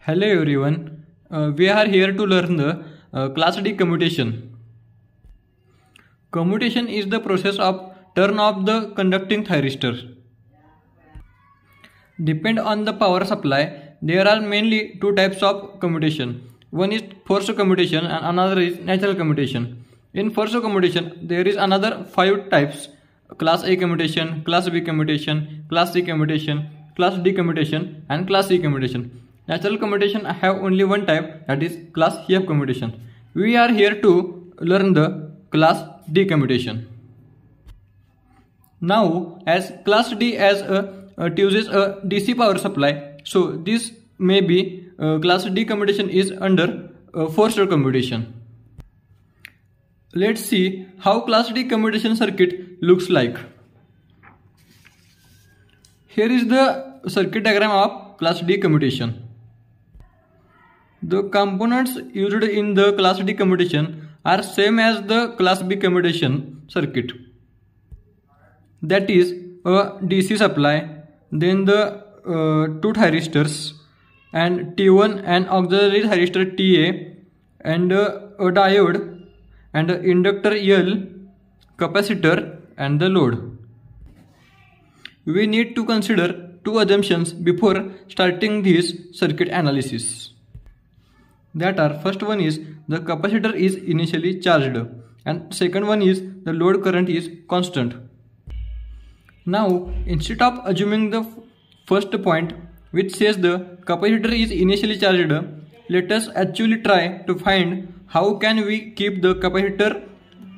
Hello everyone, we are here to learn the Class D commutation. Commutation is the process of turn off the conducting thyristor. Depend on the power supply, there are mainly two types of commutation. One is forced commutation and another is natural commutation. In forced commutation, there is another 5 types: Class A commutation, Class B commutation, Class C commutation, Class D commutation and Class C commutation. Natural commutation have only one type, that is Class F commutation. We are here to learn the Class D commutation. Now, as Class D uses a DC power supply, so this may be Class D commutation is under forced commutation. Let's see how Class D commutation circuit looks like. Here is the circuit diagram of Class D commutation. The components used in the Class D commutation are same as the Class B commutation circuit. That is a DC supply, then the 2 thyristors and T1 and auxiliary thyristor TA and a diode and an inductor L, capacitor and the load. We need to consider 2 assumptions before starting this circuit analysis. That are, first one is the capacitor is initially charged and second one is the load current is constant. Now, instead of assuming the first point which says the capacitor is initially charged, let us actually try to find how can we keep the capacitor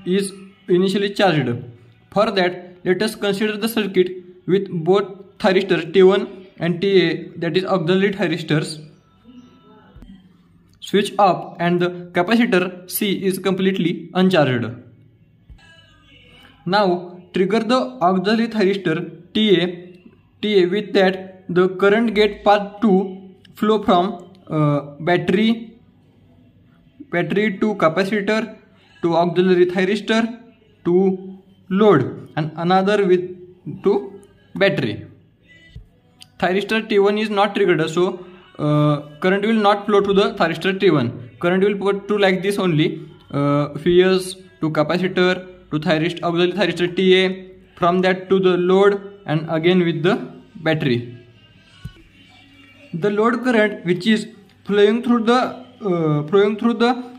is initially charged. For that, let us consider the circuit with both thyristors T1 and TA, that is auxiliary thyristors, switch off and the capacitor C is completely uncharged. Now trigger the auxiliary thyristor TA with that the current get path to flow from battery to capacitor to auxiliary thyristor to load and another with to battery. Thyristor T1 is not triggered, so current will not flow to the thyristor T1. Current will go to like this only, Fs to capacitor to auxiliary thyristor TA, from that to the load and again with the battery. The load current which is flowing through the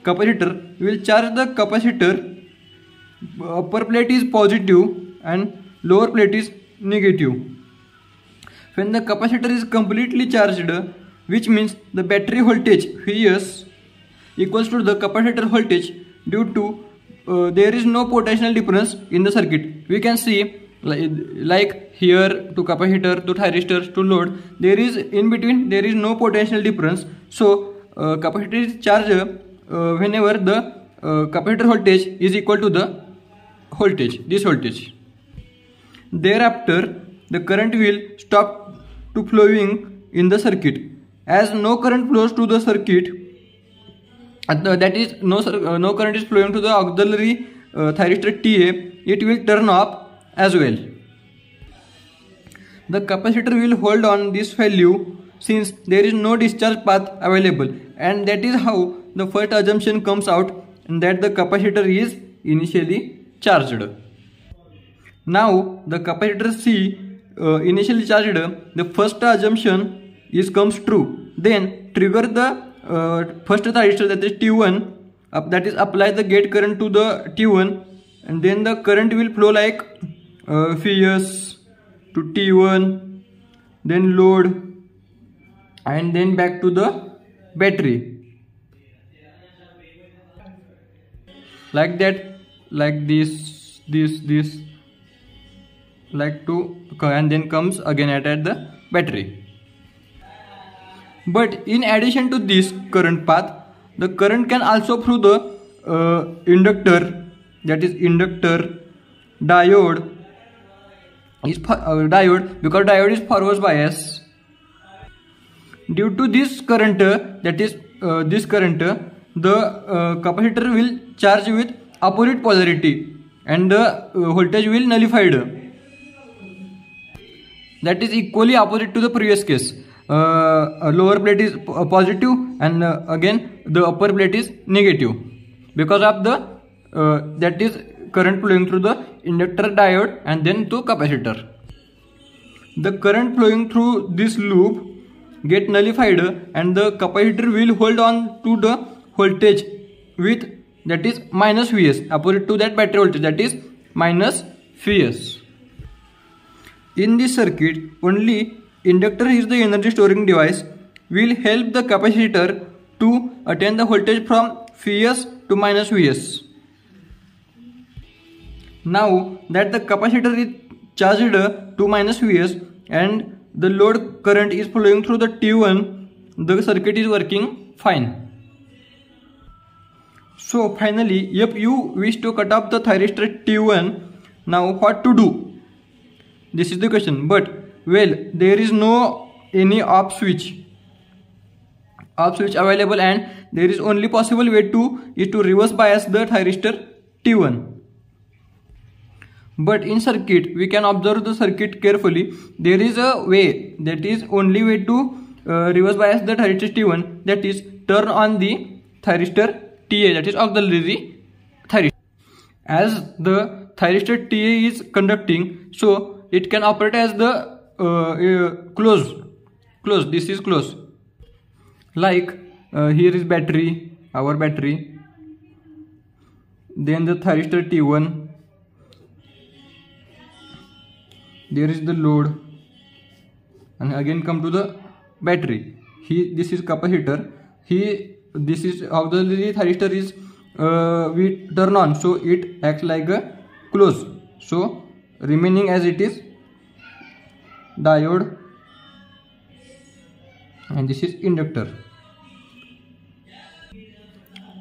capacitor will charge the capacitor. Upper plate is positive and lower plate is negative. When the capacitor is completely charged, which means the battery voltage Vs equals to the capacitor voltage, due to there is no potential difference in the circuit. We can see like here to capacitor to thyristors to load, there is in between there is no potential difference. So capacitor is charged whenever the capacitor voltage is equal to the voltage, this voltage. Thereafter the current will stop to flowing in the circuit. As no current flows to the circuit, that is no current is flowing to the auxiliary thyristor TA, it will turn off as well. The capacitor will hold on this value since there is no discharge path available, and that is how the first assumption comes out, that the capacitor is initially charged. Now the capacitor C initially charged, the first assumption comes true. Then trigger the first thyristor, that is T1, that is apply the gate current to the T1, and then the current will flow like Vs to T1, then load and then back to the battery, like that, like this like to, and then comes again at the battery. But in addition to this current path, the current can also through the inductor, that is inductor, diode, because diode is forward bias. Due to this current, that is this current, the capacitor will charge with opposite polarity and the voltage will nullified. That is equally opposite to the previous case. lower plate is positive, and again the upper plate is negative, because of the that is current flowing through the inductor, diode, and then to capacitor. The current flowing through this loop get nullified, and the capacitor will hold on to the voltage with, that is, minus Vs, opposite to that battery voltage, that is minus Vs. In this circuit, only inductor is the energy storing device, will help the capacitor to attain the voltage from Vs to minus Vs. Now that the capacitor is charged to minus Vs and the load current is flowing through the T1, the circuit is working fine. So finally, if you wish to cut off the thyristor T1, now what to do? This is the question. But well, there is no any off switch available, and there is only possible way is to reverse bias the thyristor T1. But in circuit, we can observe the circuit carefully. There is a way, that is only way to reverse bias the thyristor T1, that is turn on the thyristor TA, that is auxiliary thyristor. As the thyristor TA is conducting, so it can operate as the close. This is close. Like here is battery, our battery. Then the thyristor T1. There is the load, and again come to the battery. This is capacitor. This is auxiliary thyristor is we turn on, so it acts like a close. So remaining as it is diode, and this is inductor.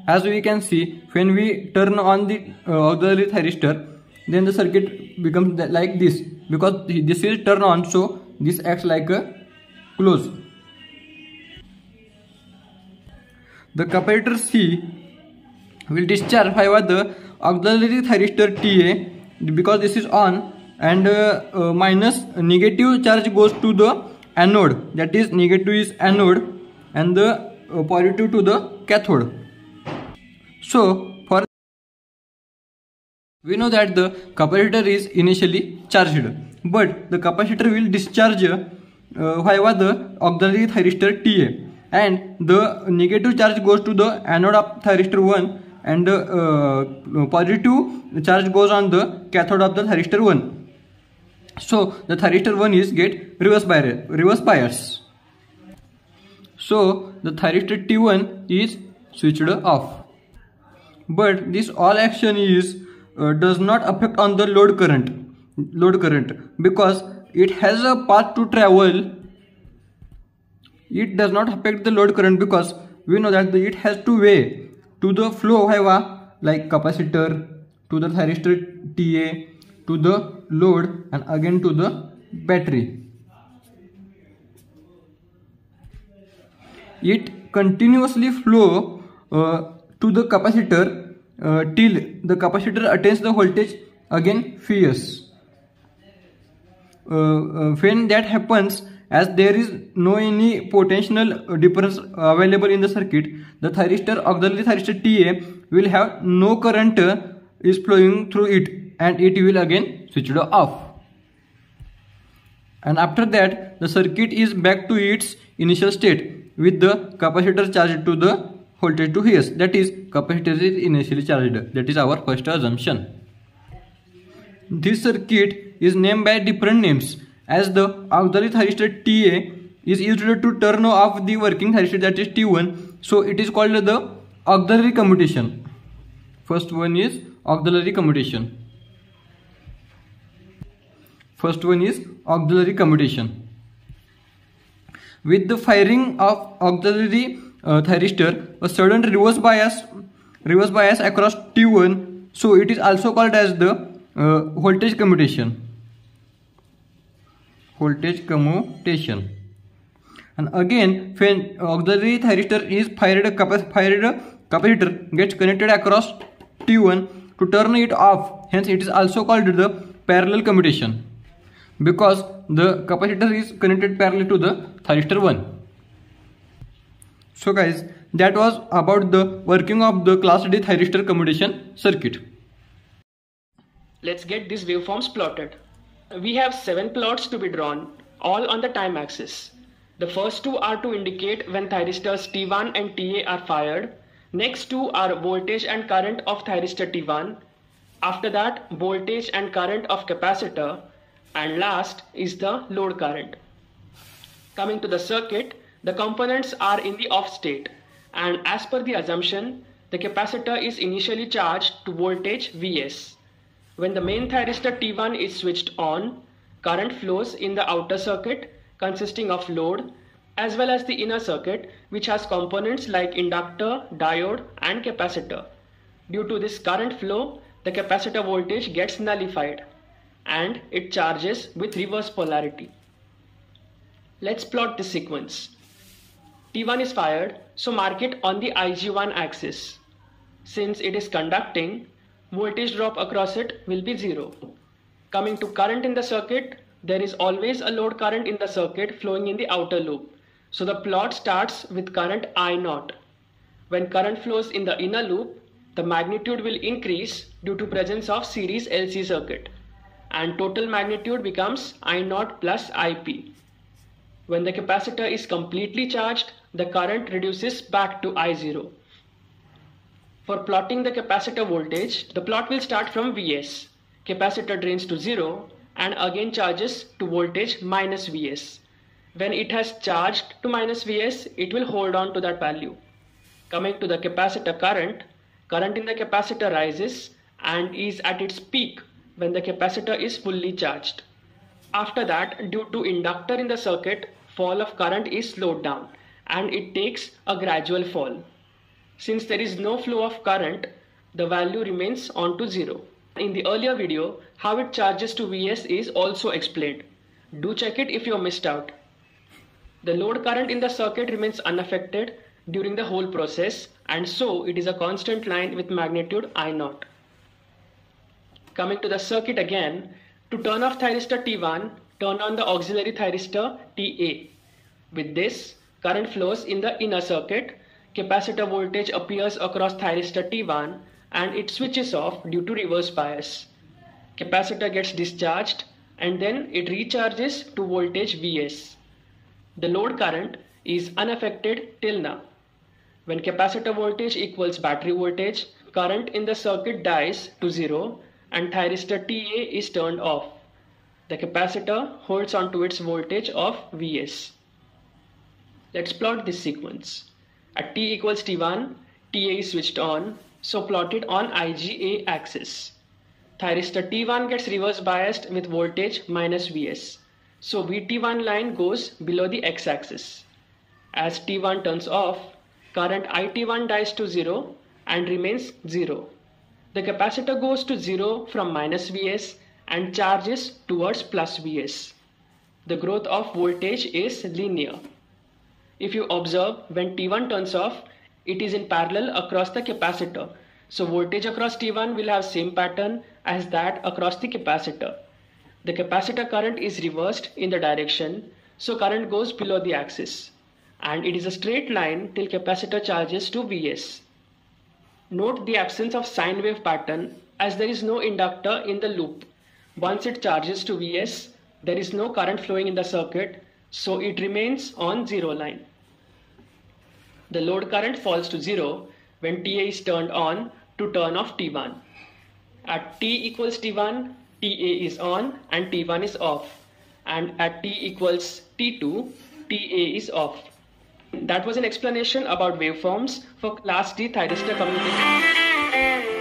As we can see, when we turn on the auxiliary thyristor, then the circuit becomes like this, because this is turn on, so this acts like a close. The capacitor C will discharge via the auxiliary thyristor TA, because this is on, and minus negative charge goes to the anode, that is negative is anode, and the positive to the cathode. So for we know that the capacitor is initially charged, but the capacitor will discharge via the auxiliary thyristor TA, and the negative charge goes to the anode of thyristor 1, and the positive charge goes on the cathode of the thyristor 1. So the thyristor 1 is get reverse bias. So the thyristor T1 is switched off. But this all action is does not affect on the load current, because it has a path to travel. It does not affect the load current, because we know that it has to way to the flow via like capacitor to the thyristor TA to the load and again to the battery. It continuously flow to the capacitor till the capacitor attains the voltage again Vs. When that happens, as there is no any potential difference available in the circuit, the thyristor, auxiliary thyristor TA will have no current is flowing through it, and it will again switched off. And after that, the circuit is back to its initial state with the capacitor charged to the voltage to Vs, that is capacitor is initially charged. That is our first assumption. This circuit is named by different names, as the auxiliary thyristor TA is used to turn off the working thyristor, that is T1, so it is called the auxiliary commutation. First one is auxiliary commutation. With the firing of auxiliary thyristor, a sudden reverse bias across T1, so it is also called as the voltage commutation. And again, when auxiliary thyristor is fired, capacitor gets connected across T1 to turn it off, hence it is also called the parallel commutation. because the capacitor is connected parallel to the thyristor 1. So guys, that was about the working of the Class D thyristor commutation circuit. Let's get these waveforms plotted. We have 7 plots to be drawn, all on the time axis. The first 2 are to indicate when thyristors T1 and TA are fired. Next 2 are voltage and current of thyristor T1. After that, voltage and current of capacitor. And last is the load current. Coming to the circuit, the components are in the off state, and as per the assumption, the capacitor is initially charged to voltage Vs. When the main thyristor T1 is switched on, current flows in the outer circuit consisting of load as well as the inner circuit, which has components like inductor, diode and capacitor. Due to this current flow, the capacitor voltage gets nullified and it charges with reverse polarity. Let's plot this sequence. T1 is fired, so mark it on the Ig1 axis. Since it is conducting, voltage drop across it will be 0. Coming to current in the circuit, there is always a load current in the circuit flowing in the outer loop. So the plot starts with current I0. When current flows in the inner loop, the magnitude will increase due to presence of series LC circuit, and total magnitude becomes I0 plus IP. When the capacitor is completely charged, the current reduces back to I0. For plotting the capacitor voltage, the plot will start from Vs. Capacitor drains to 0 and again charges to voltage minus Vs. When it has charged to minus Vs, it will hold on to that value. Coming to the capacitor current, current in the capacitor rises and is at its peak when the capacitor is fully charged. After that, due to inductor in the circuit, fall of current is slowed down and it takes a gradual fall. Since there is no flow of current, the value remains on to 0. In the earlier video, how it charges to Vs is also explained. Do check it if you missed out. The load current in the circuit remains unaffected during the whole process, and so it is a constant line with magnitude I0. Coming to the circuit again, to turn off thyristor T1, turn on the auxiliary thyristor TA. With this, current flows in the inner circuit, capacitor voltage appears across thyristor T1 and it switches off due to reverse bias. Capacitor gets discharged and then it recharges to voltage Vs. The load current is unaffected till now. When capacitor voltage equals battery voltage, current in the circuit dies to 0 and thyristor TA is turned off. The capacitor holds on to its voltage of Vs. Let's plot this sequence. At t equals T1, TA is switched on, so plot it on IGA axis. Thyristor T1 gets reverse biased with voltage minus Vs. So VT1 line goes below the x-axis. As T1 turns off, current IT1 dies to 0 and remains 0. The capacitor goes to 0 from minus Vs and charges towards plus Vs. The growth of voltage is linear. If you observe, when T1 turns off, it is in parallel across the capacitor. So voltage across T1 will have same pattern as that across the capacitor. The capacitor current is reversed in the direction, so current goes below the axis. And it is a straight line till capacitor charges to Vs. Note the absence of sine wave pattern as there is no inductor in the loop. Once it charges to Vs, there is no current flowing in the circuit, so it remains on 0 line. The load current falls to 0 when TA is turned on to turn off T1. At t equals T1, TA is on and T1 is off. And at t equals T2, TA is off. That was an explanation about waveforms for Class D thyristor commutation.